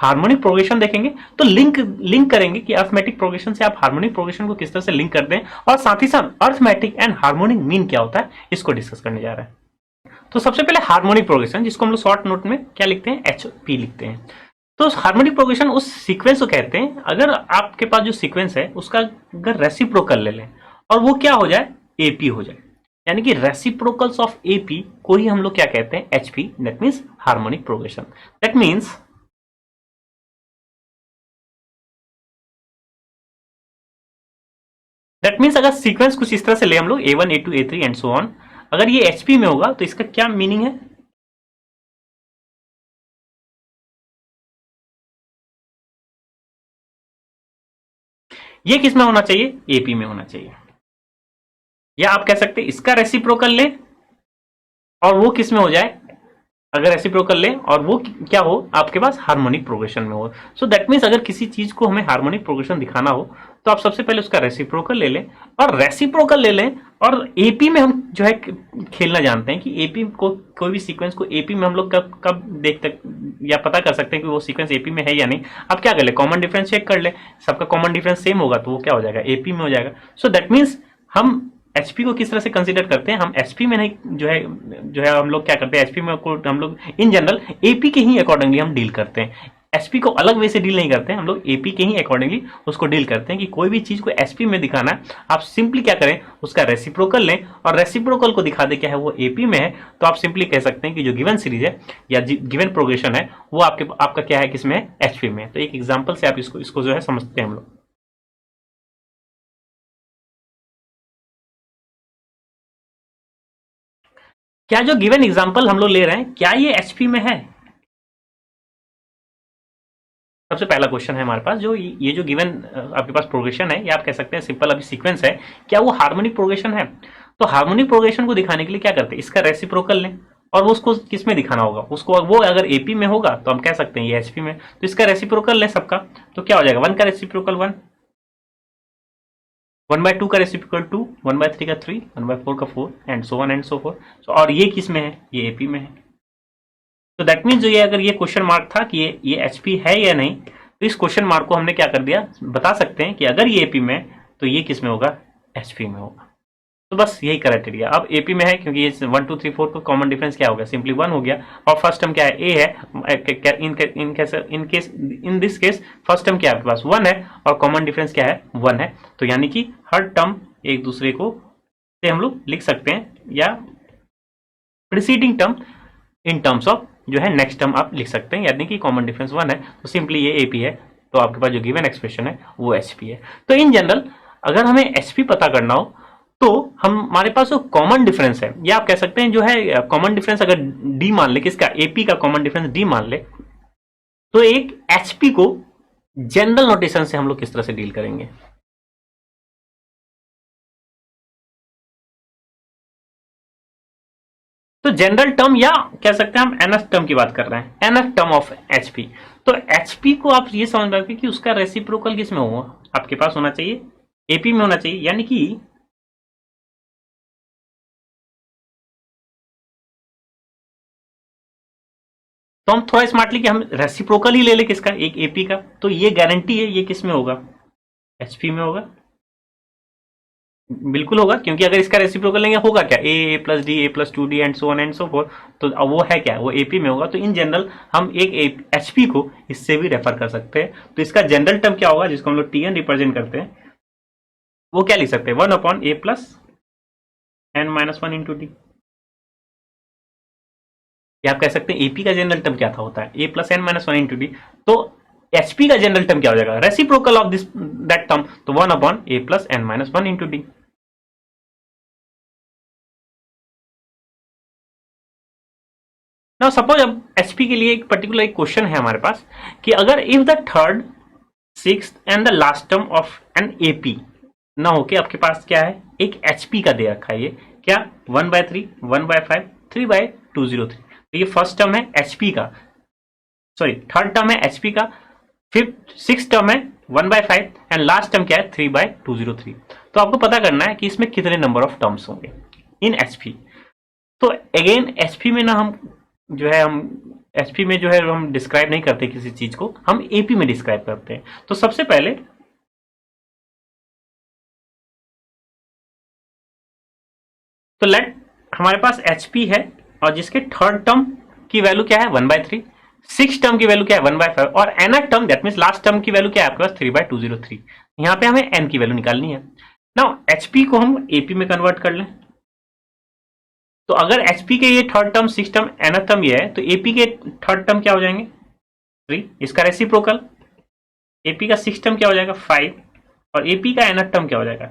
Harmonic progression देखेंगे तो link करेंगे कि अर्थमेटिक प्रोग्रेशन से आप हार्मोनिक प्रोग्रेशन को किस तरह से लिंक करते हैं, और साथ ही साथ अर्थमेटिक एंड हार्मोनिक मीन क्या होता है इसको डिस्कस करने जा रहे हैं। तो सबसे पहले हार्मोनिक प्रोग्रेशन, जिसको हम लोग शॉर्ट नोट में क्या लिखते हैं, HP लिखते हैं। तो हार्मोनिक प्रोग्रेशन उस सीक्वेंस को कहते हैं, अगर आपके पास जो सीक्वेंस है उसका अगर रेसिप्रोकल ले लें और वो क्या हो जाए, AP हो जाए, यानी कि रेसिप्रोकल्स ऑफ AP को ही हम लोग क्या कहते हैं, HP, that means harmonic progression. That means अगर सीक्वेंस कुछ इस तरह से ले हम लोग A1 A2 A3 and so on, अगर ये HP में होगा तो इसका क्या मीनिंग है, ये किस में होना चाहिए, AP में होना चाहिए। या आप कह सकते हैं इसका रेसिप्रोकल ले और वो किस में हो जाए, अगर रेसिप्रोकल ले और वो क्या हो आपके पास हार्मोनिक प्रोग्रेशन में हो। सो दैट मीन्स अगर किसी चीज को हमें हार्मोनिक प्रोग्रेशन दिखाना हो तो आप सबसे पहले उसका रेसिप्रोकल ले लें, और रेसिप्रोकल ले लें और AP में हम जो है खेलना जानते हैं कि AP को, कोई भी सीक्वेंस को AP में हम लोग कब कब देख तक या पता कर सकते हैं कि वो सीक्वेंस AP में है या नहीं। आप क्या कर ले, कॉमन डिफरेंस चेक कर ले, सबका कॉमन डिफरेंस सेम होगा तो वो क्या हो जाएगा, AP में हो जाएगा। सो दैट मीन्स हम HP को किस तरह से कंसीडर करते हैं, हम SP में नहीं जो है हम लोग क्या करते हैं, SP में को हम लोग इन जनरल AP के ही अकॉर्डिंगली हम डील करते हैं। SP को अलग वे से डील नहीं करते हैं हम लोग, AP के ही अकॉर्डिंगली उसको डील करते हैं कि कोई भी चीज को SP में दिखाना है, आप सिंपली क्या करें, उसका रेसिप्रोकल लें और रेसिप्रोकल को दिखा दे क्या है वो AP में है, तो आप सिंपली कह सकते हैं कि जो गिवन सीरीज है या गिवन प्रोग्रेशन है वो आपका क्या है, किसमें है, HP में। तो एक एग्जाम्पल से आप इसको जो है समझते हैं हम लोग। क्या जो गिवन एग्जांपल हम लोग ले रहे हैं क्या ये HP में है, सबसे पहला क्वेश्चन है हमारे पास, जो ये जो गिवन आपके पास प्रोग्रेशन है, या आप कह सकते हैं सिंपल अभी सीक्वेंस है, क्या वो हार्मोनिक प्रोग्रेशन है। तो हार्मोनिक प्रोग्रेशन को दिखाने के लिए क्या करते हैं, इसका रेसिप्रोकल लें और वो उसको किस में दिखाना होगा, उसको वो अगर AP में होगा तो हम कह सकते हैं ये HP में, तो इसका रेसिप्रोकल लें सबका, तो क्या हो जाएगा, 1 का रेसिप्रोकल 1, 1/2 का रेसिप्रोकल 2, 1/3 का 3, 1/4 का 4 and so on and so fourth. और ये किस में है, ये AP में है। तो दैट मीन्स जो ये अगर ये क्वेश्चन मार्क था कि ये HP है या नहीं, तो इस क्वेश्चन मार्क को हमने क्या कर दिया, बता सकते हैं कि अगर ये AP में तो ये किस में होगा, HP में होगा। तो बस यही क्राइटेरिया। अब AP में है क्योंकि ये 1 2 3 4 को कॉमन डिफरेंस क्या हो गया, सिंपली 1 हो गया, और फर्स्ट टर्म क्या है, A है, in this case first term क्या है आपके पास 1 है और कॉमन डिफरेंस क्या है, 1 है। तो यानी कि हर टर्म एक दूसरे को से हम लोग लिख सकते हैं, या preceding term in terms of जो है नेक्स्ट टर्म आप लिख सकते हैं, यानी कि कॉमन डिफरेंस 1 है तो सिंपली ये AP है, तो आपके पास जो गिवन एक्सप्रेशन है वो HP है। तो इन जनरल अगर हमें HP पता करना हो तो हमारे पास जो कॉमन डिफरेंस है, या आप कह सकते हैं जो है कॉमन डिफरेंस अगर D मान ले, किसका, AP का कॉमन डिफरेंस D मान ले, तो एक HP को जनरल नोटेशन से हम लोग किस तरह से डील करेंगे। तो जनरल टर्म, या कह सकते हैं हम NF टर्म की बात कर रहे हैं, NF टर्म ऑफ HP। तो HP को आप ये समझ रखिए कि उसका रेसिप्रोकल किस में होगा, आपके पास होना चाहिए AP में होना चाहिए, यानी कि तो हम थोड़ा स्मार्टली कि हम रेसिप्रोकल ही ले ले किसका, एक AP का, तो ये गारंटी है ये किस में होगा, HP में होगा, बिल्कुल होगा, क्योंकि अगर इसका रेसिप्रोकल लेंगे होगा क्या, A+D A+2D and so on and so fourth, तो अब वो है क्या, वो AP में होगा। तो इन जनरल हम एक HP को इससे भी रेफर कर सकते हैं, तो इसका जनरल टर्म क्या होगा जिसको हम लोग TN रिप्रेजेंट करते हैं, वो क्या लिख सकते हैं, 1/A+n-1 इंटू D। या आप कह सकते हैं AP का जनरल टर्म क्या था, होता है A+n-1 इंटू D। तो HP का जनरल टर्म क्या हो जाएगा, reciprocal of this that term, तो 1/A+n-1 into D। Now suppose अब HP के लिए एक पर्टिकुलर एक क्वेश्चन है हमारे पास कि अगर if the third sixth and the last term of an AP ना होके आपके पास क्या है, एक HP का दे रखा है, ये क्या 1/3 1/5 3/203। तो ये फर्स्ट टर्म है HP का, सॉरी थर्ड टर्म है HP का, फिफ्थ सिक्स टर्म है 1/5 एंड लास्ट टर्म क्या है 3/203। तो आपको पता करना है कि इसमें कितने नंबर ऑफ टर्म्स होंगे इन HP। तो अगेन HP में ना हम जो है हम एचपी में जो है हम डिस्क्राइब नहीं करते किसी चीज को, हम एपी में डिस्क्राइब करते हैं। तो सबसे पहले तो लेट हमारे पास एचपी है और जिसके थर्ड टर्म की वैल्यू क्या है 1/3, सिक्स टर्म की वैल्यू क्या है 1/5 और nth term that mean last term की वैल्यू क्या है आपके पास 3/203। यहां पे हमें n की वैल्यू निकालनी है। नाउ एचपी को हम एपी में कन्वर्ट कर लें। तो अगर एचपी के ये third term six term nth term ये है तो एपी के थर्ड टर्म क्या हो जाएंगे 3, इसका रेसिप्रोकल एपी का सिक्स टर्म क्या हो जाएगा 5 और एपी का nth टर्म क्या हो जाएगा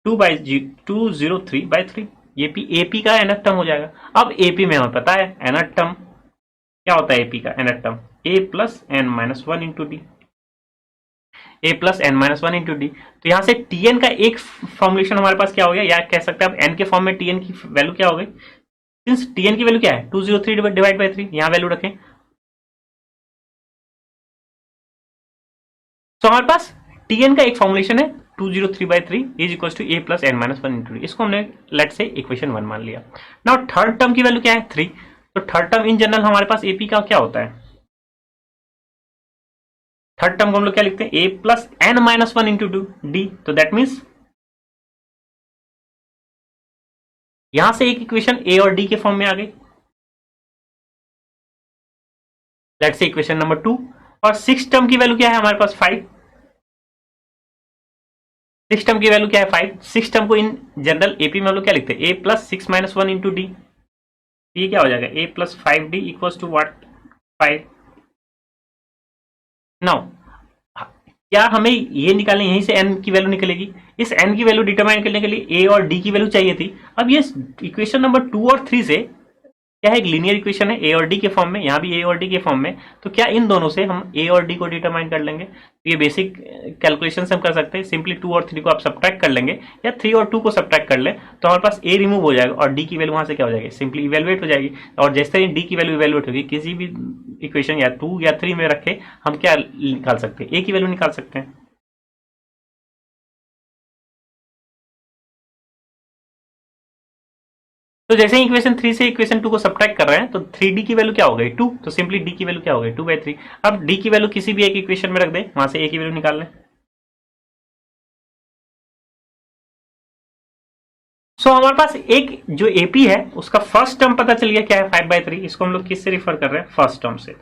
2/203/3। एपी का nth टर्म हो जाएगा। अब एपी में हमें पता है nth टर्म क्या होता है, एपी का nth term a plus n minus one into d, a plus n minus one into d. तो यहां से tn का एक फॉर्मुलेशन हमारे पास क्या हो गया, या कह सकते हैं आप n के फॉर्म में tn की वैल्यू क्या हो गई, सिंस tn की वैल्यू क्या है 203 डिवाइड बाई 3, यहां वैल्यू रखें। तो हमारे पास tn का एक फॉर्मुलेशन है 203/3 is equal to a plus n minus one into d. इसको हमने लेट से इक्वेशन 1 मान लिया। नाउ थर्ड टर्म की वैल्यू क्या है 3। तो थर्ड टर्म इन जनरल हमारे पास एपी का क्या होता है, थर्ड टर्म को हम लोग क्या लिखते हैं a plus n minus one into d. तो दैट मीन्स यहां से एक इक्वेशन a और d के फॉर्म में आ गई, लेट से इक्वेशन नंबर 2। और सिक्स टर्म की वैल्यू क्या है हमारे पास 5, सिक्स टर्म की वैल्यू क्या है 5। सिक्स टर्म को इन जनरल एपी में हम लोग क्या लिखते हैं a plus six minus one into d. ये क्या हो जाएगा a plus 5d equals to what 5। Now क्या हमें ये निकालने, यहीं से n की वैल्यू निकलेगी। इस n की वैल्यू डिटरमाइन करने के लिए a और d की वैल्यू चाहिए थी। अब ये इक्वेशन नंबर 2 और 3 से क्या है, एक लीनियर इक्वेशन है a और d के फॉर्म में, यहाँ भी a और d के फॉर्म में। तो क्या इन दोनों से हम a और d को डिटरमाइन कर लेंगे। तो ये बेसिक कैलकुलेशन हम कर सकते हैं। सिंपली 2 और 3 को आप सब्ट्रैक्ट कर लेंगे या 3 और 2 को सब्ट्रैक्ट कर ले तो हमारे पास a रिमूव हो जाएगा और d की वैल्यू वहां से क्या हो जाएगी, सिंपली इवेलुएट हो जाएगी। और जैसे ही d की वैल्यू इवेलुएट होगी किसी भी इक्वेशन या 2 या 3 में रखे हम क्या निकाल सकते हैं, a की वैल्यू निकाल सकते हैं। तो जैसे ही इक्वेशन 3 से इक्वेशन 2 को सब्ट्रैक्ट कर रहे हैं तो 3d की वैल्यू क्या हो गई 2। तो सिंपली d की वैल्यू क्या हो गई 2/3। अब d की वैल्यू किसी भी एक इक्वेशन में रख दे, वहां से a की वैल्यू निकाल लें। सो हमारे पास एक जो एपी है उसका फर्स्ट टर्म पता चल गया क्या है 5/3। इसको हम लोग किससे रिफर कर रहे हैं, फर्स्ट टर्म से।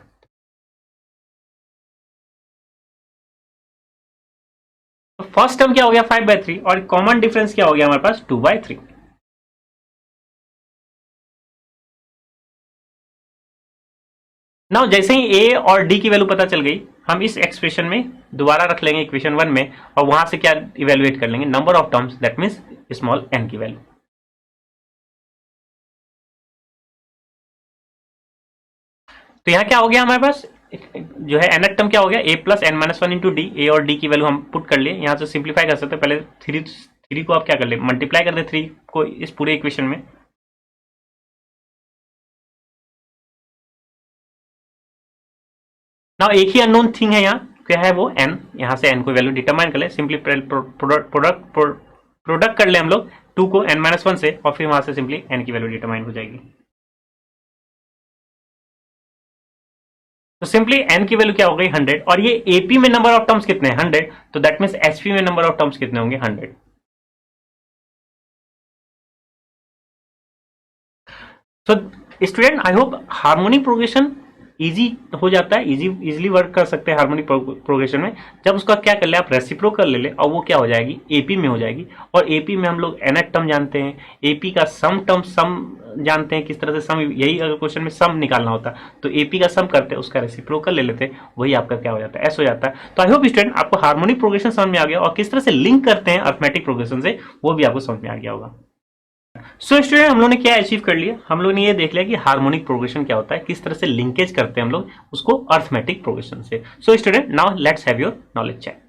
तो फर्स्ट टर्म क्या हो गया 5/3 और कॉमन डिफरेंस क्या हो गया हमारे पास 2/3। नाउ जैसे ही a और d की वैल्यू पता चल गई हम इस एक्सप्रेशन में दोबारा रख लेंगे इक्वेशन 1 में और वहां से क्या इवेलुएट कर लेंगे, number of terms that means small n की वैल्यू। तो यहाँ क्या हो गया हमारे पास जो है nth टर्म क्या हो गया a plus n minus one into d. a और d की वैल्यू हम पुट कर लिए, यहाँ से सिंप्लीफाई कर सकते हैं। पहले थ्री को आप क्या कर ले मल्टीप्लाई कर दे 3 को इस पूरे इक्वेशन में। ना एक ही अननोन थिंग है यहाँ, क्या है वो n। यहाँ से n को वैल्यू डिटरमाइन कर ले, सिंपली प्रोडक्ट कर ले हम लोग 2 को n-1 से और फिर वहां से सिंपली n की वैल्यू डिटरमाइन हो जाएगी। तो सिंपली n की वैल्यू क्या हो गई 100 और ये एपी में नंबर ऑफ टर्म्स कितने हैं 100। तो दैट मींस एचपी में नंबर ऑफ टर्म्स कितने होंगे 100। तो student I hope harmonic progression easy हो जाता है, इजीली वर्क कर सकते हैं हार्मोनिक प्रोग्रेशन में जब उसका क्या कर ले आप रेसिप्रोकल ले ले और वो क्या हो जाएगी एपी में हो जाएगी। और एपी में हम लोग nth टर्म जानते हैं, एपी का सम टर्म सम जानते हैं किस तरह से सम, यही अगर क्वेश्चन में सम निकालना होता तो एपी का सम करते हैं उसका रेसिप्रोकल ले लेते, वही आपका क्या हो जाता है एस हो जाता है। तो आई होप स्टूडेंट आपको हार्मोनिक प्रोग्रेशन समझ में आ गया और किस तरह से लिंक करते हैं अर्थमेटिक प्रोग्रेशन से वो भी आपको समझ में आ गया होगा। सो स्टूडेंट हम लोग ने क्या अचीव कर लिया, हम लोग ने ये देख लिया कि हार्मोनिक प्रोग्रेशन क्या होता है, किस तरह से लिंकेज करते हैं हम लोग उसको अर्थमेटिक प्रोग्रेशन से। So student now let's have your knowledge check.